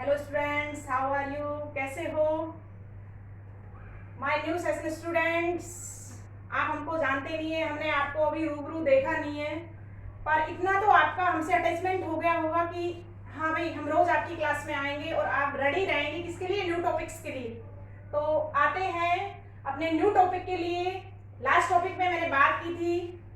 Hello students, how are you? कैसे हो my new session students? आप हमको जानते नहीं है, हमने आपको अभी रूबरू देखा नहीं है, पर इतना तो आपका हमसे अटैचमेंट हो गया होगा कि हाँ भाई, हम रोज आपकी क्लास में आएंगे और आप रेडी रहेंगे किसके लिए? न्यू टॉपिक्स के लिए। तो आते हैं अपने न्यू टॉपिक के लिए। लास्ट टॉपिक में मैंने बात की थी,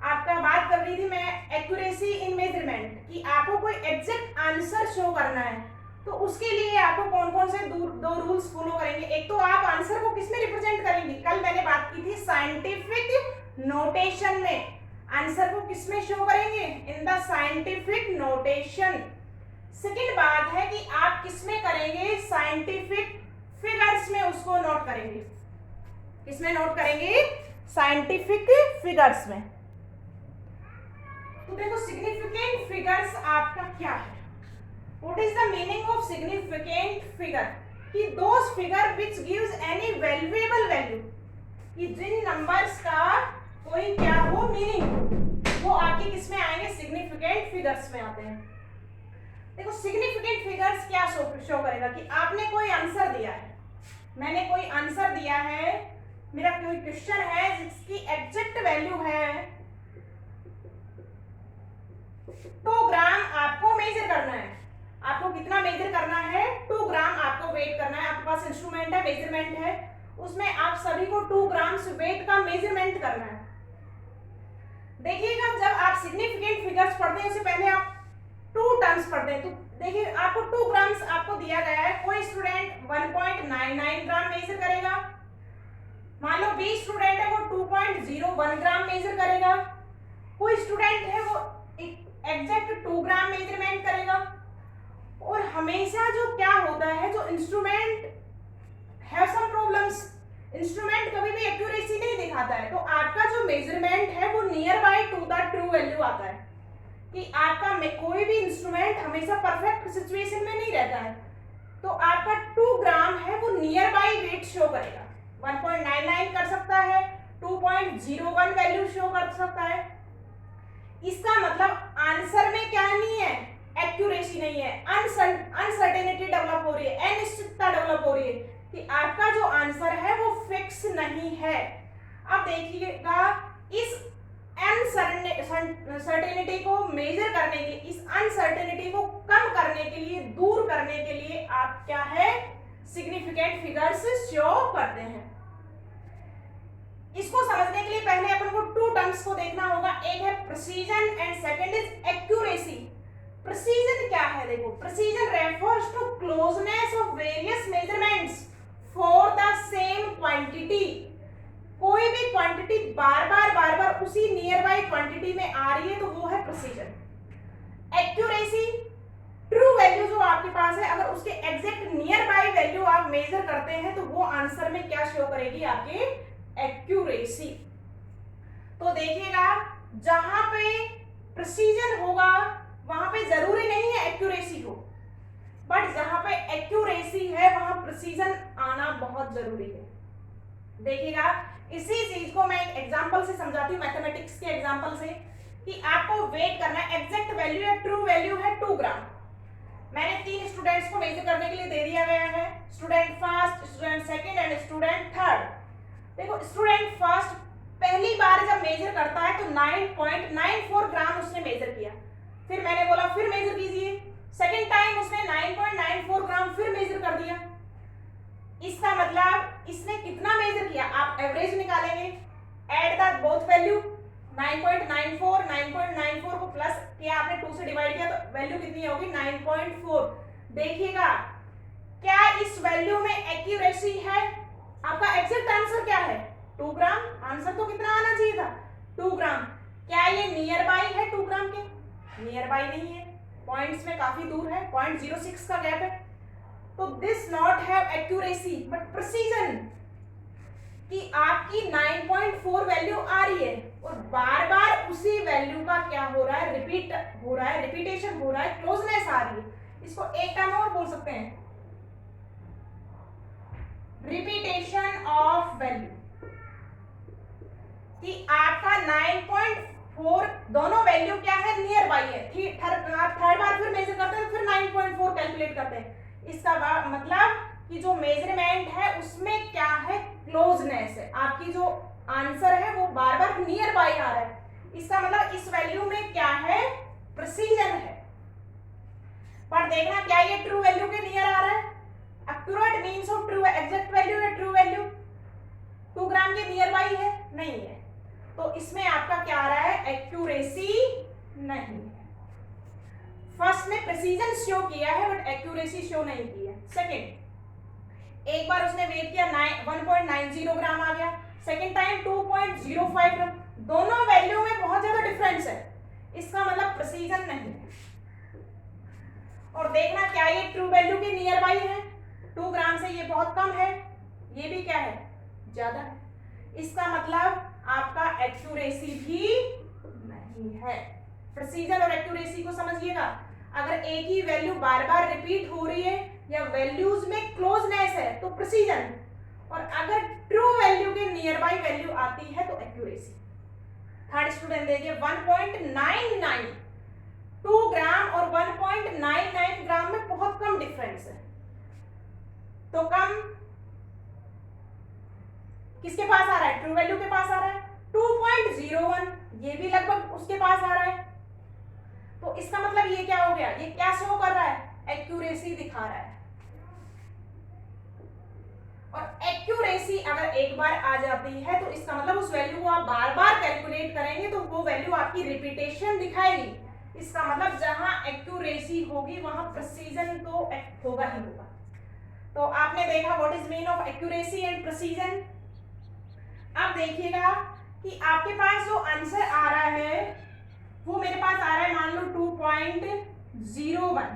आपका बात कर रही थी मैं एक्यूरेसी इन मेजरमेंट, कि आपको कोई एग्जैक्ट आंसर शो करना है। तो उसके लिए आपको कौन कौन से दो रूल्स फॉलो करेंगे। एक तो आप आंसर को किसमें रिप्रेजेंट करेंगे, कल मैंने बात की थी साइंटिफिक नोटेशन में। आंसर को किसमें शो करेंगे? In the scientific notation. Second बात है कि आप किसमें करेंगे? साइंटिफिक फिगर्स में उसको नोट करेंगे। किसमें नोट करेंगे? साइंटिफिक फिगर्स में। तो देखो, सिग्निफिकेंट फिगर्स आपका क्या है? What is the meaning of significant figure? कि those figure which gives any valuable value, कि जिन नंबर्स का कोई क्या हो मीनिंग, वो आपके किस में आएंगे? सिग्निफिकेंट फिगर्स में आते हैं। देखो, सिग्निफिकेंट फिगर्स क्या शो करेगा कि आपने कोई आंसर दिया है, मैंने कोई आंसर दिया है, मेरा कोई क्वेश्चन है जिसकी एग्जैक्ट वैल्यू है 2 ग्राम, आपको मेजर करना है। आपको कितना मेजर करना है? 2 ग्राम आपको वेट करना है। आपके पास इंस्ट्रूमेंट है, मेजरमेंट है, उसमें आप सभी को 2 ग्राम वेट का मेजरमेंट करना है। देखिएगा, जब आप सिग्निफिकेंट फिगर्स पढ़ते हैं उससे पहले आप 2 टर्म्स पढ़ते हैं। तो देखिए, आपको 2 ग्राम्स आपको दिया गया है। कोई स्टूडेंट 1.99 ग्राम मेजर करेगा, मान लो 20 स्टूडेंट है वो 2.01 ग्राम मेजर करेगा, कोई स्टूडेंट है वो एग्जैक्ट 2 ग्राम मेजरमेंट करेगा। और हमेशा जो क्या होता है, जो instrument have some problems, instrument कभी भी एक्यूरेसी नहीं दिखाता है। तो आपका जो मेजरमेंट है वो near by two the true value आता है, कि आपका कोई भी इंस्ट्रूमेंट हमेशा परफेक्ट सिचुएशन में नहीं रहता है। तो आपका 2 ग्राम है वो नियर बाय वेट शो करेगा। 1.99 कर सकता है, 2.01 वैल्यू शो कर सकता है। इसका मतलब आंसर में क्या नहीं है? एक्यूरेसी नहीं है, अनसर्टेनिटी डेवलप हो रही है, अनिश्चितता डेवलप हो रही है, कि आपका जो आंसर है वो फिक्स नहीं है। अब देखिएगा, इस अनसर्टेनिटी को मेजर करने के लिए, इस अनसर्टेनिटी को कम करने के लिए, दूर करने के लिए आप क्या है? सिग्निफिकेंट फिगर्स शो करते हैं। इसको समझने के लिए पहले अपन को 2 टर्म्स को देखना होगा। एक है precision and second is accuracy. Precision क्या है? देखो, precision refers to closeness of various measurements for the same quantity. कोई भी क्वांटिटी बार बार उसी नियर बाय क्वांटिटी में आ रही है तो वो है प्रिसीजन। एक्यूरेसी, ट्रू वैल्यू जो आपके पास है, अगर उसके एग्जैक्ट नियर बाय वैल्यू आप मेजर करते हैं तो वो आंसर में क्या शो करेगी? आपके एक्यूरेसी। तो देखिएगा, जहां पे प्रिसीजन होगा वहां पे जरूरी नहीं है एक्यूरेसी हो, बट जहां पे एक्यूरेसी है वहां प्रिसीजन आना बहुत जरूरी है। देखिएगा, इसी चीज को मैं एक एग्जांपल से समझाती हूँ, मैथमेटिक्स के एग्जांपल से, कि आपको वेट करना है, एग्जैक्ट वैल्यू या ट्रू वैल्यू है 2 ग्राम। मैंने 3 स्टूडेंट्स को मेजर करने के लिए दे दिया गया है, student first, student second and student third. देखो, स्टूडेंट फर्स्ट पहली बार जब मेजर करता है तो 9.94 ग्राम उसने मेजर किया, फिर मैंने बोला फिर मेजर कीजिए, सेकंड टाइम उसने 9.94 ग्राम फिर मेजर कर दिया। इसका मतलब इसने कितना मेजर किया? आप एवरेज निकालेंगे, ऐड द बोथ वैल्यू, 9.94 9.94 को प्लस किया आपने, 2 से डिवाइड किया तो वैल्यू कितनी होगी? 9.4। देखिएगा, क्या इस वैल्यू में एक्यूरेसी है? आपका एग्जैक्ट आंसर क्या है? 2 ग्राम। आंसर तो कितना आना चाहिए था? 2 ग्राम। क्या ये नियर बाई है 2 ग्राम के? नियर बाई नहीं है, पॉइंट्स में काफी दूर है, 0.06 का गैप है। तो this not have accuracy but precision, कि आपकी 9.4 वैल्यू आ रही है और बार बार उसी वैल्यू का क्या हो रहा है? रिपीट हो रहा है, रिपीटेशन हो रहा है, क्लोजनेस आ रही है। इसको एक टर्म और बोल सकते हैं, रिपीटेशन ऑफ वैल्यू, कि आपका 9.4 दोनों वैल्यू क्या है? नियर बाई है। आप थर्ड बार फिर मेजर करते हैं तो फिर 9.4 कैलकुलेट करते हैं, इसका मतलब कि जो मेजरमेंट है उसमें क्या है, क्लोजनेस है, आपकी जो आंसर है वो बार बार नियर बाई आ रहा है, इसका मतलब इस वैल्यू में क्या है, प्रिसीजन है। पर देखना क्या ये ट्रू वैल्यू के नियर आ रहा है, accurate means of true exact value या ट्रू वैल्यू 2 ग्राम के नियर बाई है, नहीं है, तो इसमें आपका क्या आ रहा है, एक्यूरेसी नहीं है। फर्स्ट ने प्रिसीजन शो किया है बट एक्यूरेसी शो नहीं की है। सेकंड, एक बार उसने वेट किया 1.90 ग्राम आ गया, सेकंड टाइम 2.05 ग्राम, दोनों वैल्यू में बहुत ज्यादा डिफरेंस है, इसका मतलब प्रिसीजन नहीं है। और देखना क्या ये ट्रू वैल्यू के नियर बाई है, 2 ग्राम से ये बहुत कम है, ये भी क्या है, ज्यादा है, इसका मतलब आपका एक्यूरेसी भी नहीं है। प्रिसीजन और एक्यूरेसी को समझिएगा, अगर एक ही वैल्यू बार बार रिपीट हो रही है या वैल्यूज में क्लोजनेस है तो प्रिसीजन, और अगर ट्रू वैल्यू के नियर बाई वैल्यू आती है तो एक्यूरेसी। थर्ड स्टूडेंट देखिए 1.99, 2 ग्राम और 1.99 ग्राम में बहुत कम डिफरेंस है, तो कम किसके पास आ रहा है, ट्रू वैल्यू के पास आ रहा है, 2.01, ये भी लगभग उसके पास आ रहा है, तो इसका मतलब ये क्या हो गया, ये क्या शो कर रहा है, एक्यूरेसी दिखा रहा है। और एक्यूरेसी अगर एक बार आ जाती है तो इसका मतलब उस वैल्यू को आप बार बार कैलकुलेट करेंगे तो वो वैल्यू आपकी रिपीटेशन दिखाएगी, इसका मतलब जहां एक्यूरेसी होगी वहां प्रिसीजन तो होगा ही होगा। तो आपने देखा what is mean of accuracy and precision. अब देखिएगा कि आपके पास जो आंसर आ रहा है वो मेरे पास आ रहा है मान लो 2.01,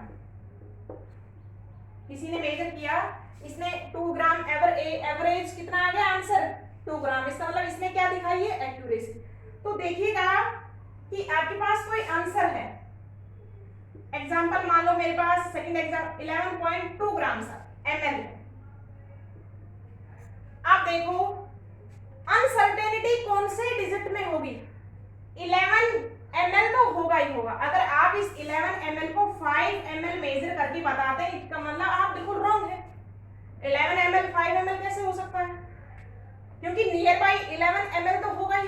किसी ने मेजर किया, इसने 2 ग्राम एवरेज कितना आ गया आंसर 2 ग्राम, इसका मतलब इसने क्या दिखाई है, एक्यूरेसी। तो देखिएगा कि आपके पास कोई आंसर है, एग्जांपल मान लो मेरे पास सेकंड एग्जाम 11.2 ग्राम ml है। आप देखो अनसर्टेनिटी कौन से डिजिट में होगी, 11 ml तो होगा ही होगा, अगर आप इस 11 ml को 5 ml मेजर करके बताते हैं इसका मतलब आप बिल्कुल रॉन्ग है। 11 ml 5 ml कैसे हो सकता है, क्योंकि नियर बाई 11 ml तो होगा ही,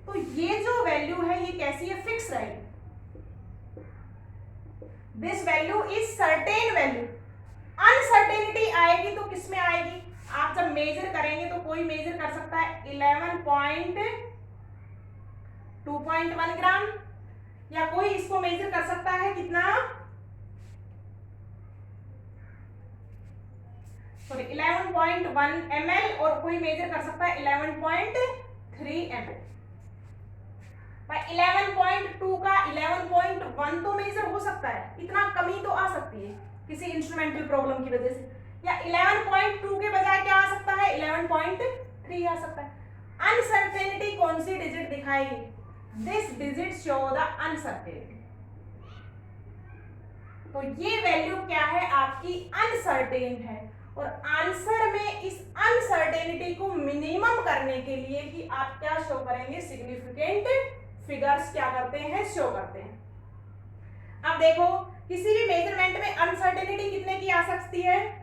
तो ये जो वैल्यू है ये कैसी है, फिक्स रहेगी, this value is certain value. Uncertainty आएगी तो किस में आएगी, आप जब मेजर करेंगे तो कोई मेजर कर सकता है 11.2.1 ग्राम, या कोई इसको मेजर कर सकता है कितना, सॉरी 11.1 ml, और कोई मेजर कर सकता है 11.3 ml। भाई 11.2 का 11.1 तो मेजर हो सकता है, इतना कमी तो आ सकती है किसी इंस्ट्रूमेंटल प्रॉब्लम की वजह से, या 11.2 के बजाय क्या आ सकता है 11.3 आ सकता है। अनसर्टेनिटी कौन सी डिजिट दिखाएगी, this digit show the uncertainty, तो ये वैल्यू क्या है आपकी अनसर्टेन है, और आंसर में इस अनसर्टेनिटी को मिनिमम करने के लिए कि आप क्या शो करेंगे, सिग्निफिकेंट फिगर्स क्या करते हैं, शो करते हैं। अब देखो किसी भी मेजरमेंट में अनसर्टेनिटी कितने की आ सकती है,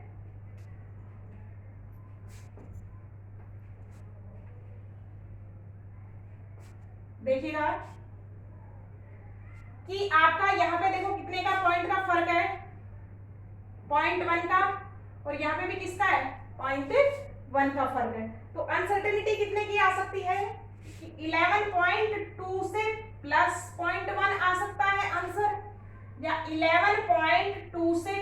देखिएगा कि आपका यहां पे देखो कितने का पॉइंट का फर्क है, 0.1 का, और यहाँ पे भी किसका है 0.1 का फर्क है, तो अनसर्टेनिटी कितने की आ सकती है, 11.2 से प्लस 0.1 आ सकता है आंसर, या 11.2 से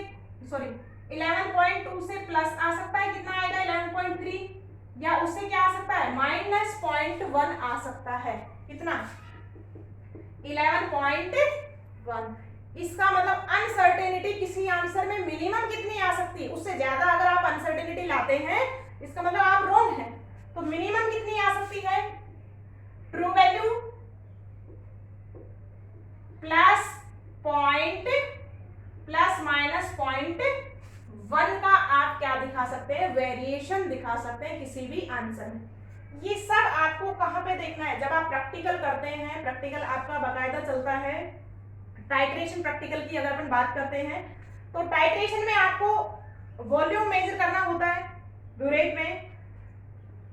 सॉरी 11.2 से प्लस आ सकता है, कितना आएगा 11.3, या उससे क्या आ सकता है माइनस 0.1 आ सकता है, कितना 11.1। इसका मतलब अनसर्टेनिटी किसी आंसर में मिनिमम कितनी आ सकती है, उससे ज्यादा अगर आप अनसर्टेनिटी लाते हैं इसका मतलब आप रॉन्ग हैं, तो मिनिमम कितनी आ सकती है, true value plus point plus minus 0.1 का आप क्या दिखा सकते हैं, वेरिएशन दिखा सकते हैं किसी भी आंसर में। ये सब आपको कहां पे देखना है, जब आप प्रैक्टिकल करते हैं, प्रैक्टिकल आपका बाकायदा चलता है, टाइट्रेशन प्रैक्टिकल की अगर अपन बात करते हैं तो टाइट्रेशन में आपको वॉल्यूम मेजर करना होता है ब्यूरेट में,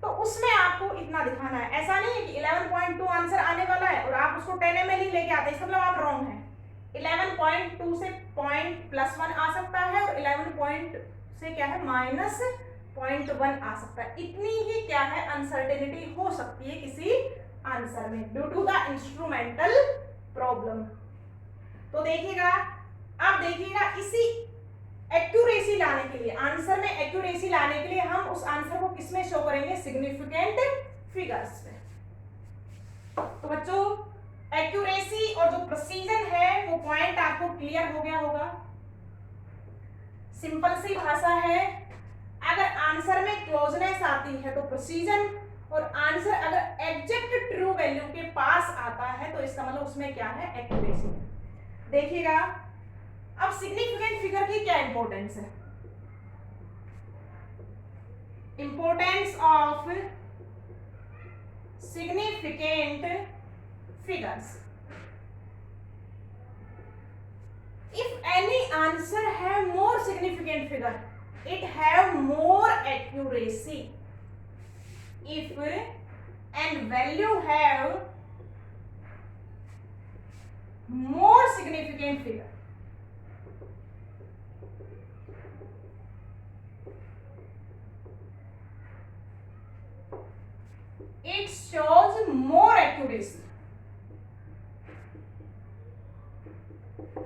तो उसमें आपको इतना दिखाना है। ऐसा नहीं है कि 11.2 आंसर आने वाला है और आप उसको 10 ml ही लेके आते हैं, इसका मतलब आप रॉन्ग हैं। 11.2 से +1 आ सकता है और 11 से क्या है -0.1 आ सकता है। इतनी ही क्या है अनसर्टेनिटी हो सकती है किसी आंसर में due to the instrumental problem. तो देखिएगा, अब देखिएगा इसी एक्यूरेसी लाने के लिए, आंसर में एक्यूरेसी लाने के लिए हम उस आंसर को किसमें शो करेंगे, सिग्निफिकेंट फिगर्स में। तो बच्चों एक्यूरेसी और जो प्रिसीजन है वो पॉइंट आपको क्लियर हो गया होगा। सिंपल सी भाषा है, अगर आंसर में क्लोजनेस आती है तो प्रिसीजन, और आंसर अगर एग्जैक्ट ट्रू वैल्यू के पास आता है तो इसका मतलब उसमें क्या है, एक्यूरेसी। देखिएगा अब सिग्निफिकेंट फिगर की क्या इंपॉर्टेंस है, importance of significant figures. If any answer have more significant figure, it have more accuracy. If and value have more significant figure, it shows more accuracy.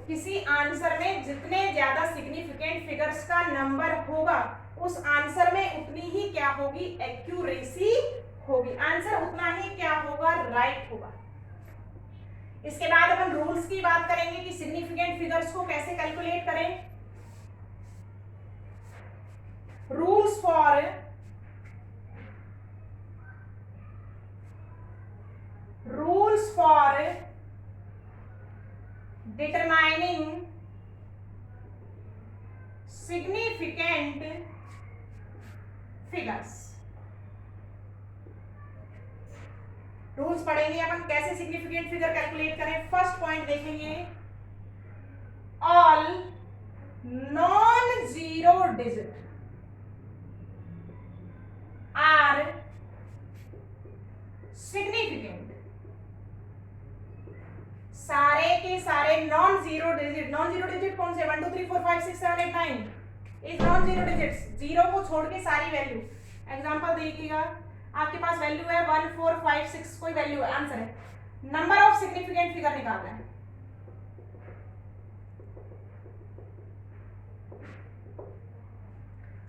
किसी आंसर में जितने ज्यादा significant figures का number होगा उस answer में उतनी ही क्या होगी, एक्यूरेसी होगी, आंसर उतना ही क्या होगा, राइट होगा। इसके बाद अपन रूल्स की बात करेंगे कि सिग्निफिकेंट फिगर्स को कैसे कैलकुलेट करें। Rules for determining significant figures। Rules पढ़ेंगे अपन कैसे सिग्निफिकेंट फिगर कैलकुलेट करें। फर्स्ट पॉइंट देखेंगे, all non zero digit are significant. सारे के सारे नॉन जीरो डिजिट कौन से, 1 2 3 4 5 6 7 8 9 इस नॉन जीरो डिजिट्स, जीरो को छोड़ के सारी वैल्यू। एग्जांपल देखिएगा, आपके पास वैल्यू है 1 4 5 6, कोई वैल्यू है, आंसर है, नंबर ऑफ सिग्निफिकेंट फिगर निकालना है।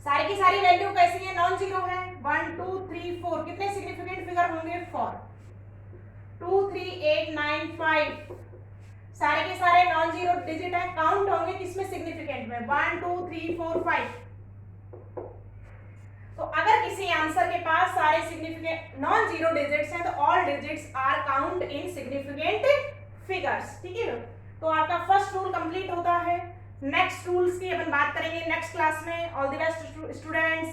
सारी की सारी वैल्यू कैसी है, नॉन जीरो है, 1 2 3 4, कितने सिग्निफिकेंट फिगर होंगे, 4 2 3 8 9 5, सारे के सारे नॉन जीरो डिजिट है, काउंट होंगे किसमें, सिग्निफिकेंट में, 1 2 3 4 5। तो अगर किसी आंसर के पास सारे सिग्निफिकेंट नॉन जीरो डिजिट्स हैं तो all digits are count in significant figures. ठीक है, तो आपका फर्स्ट रूल कंप्लीट होता है। नेक्स्ट रूल्स की अपन बात करेंगे नेक्स्ट क्लास में। All the best students,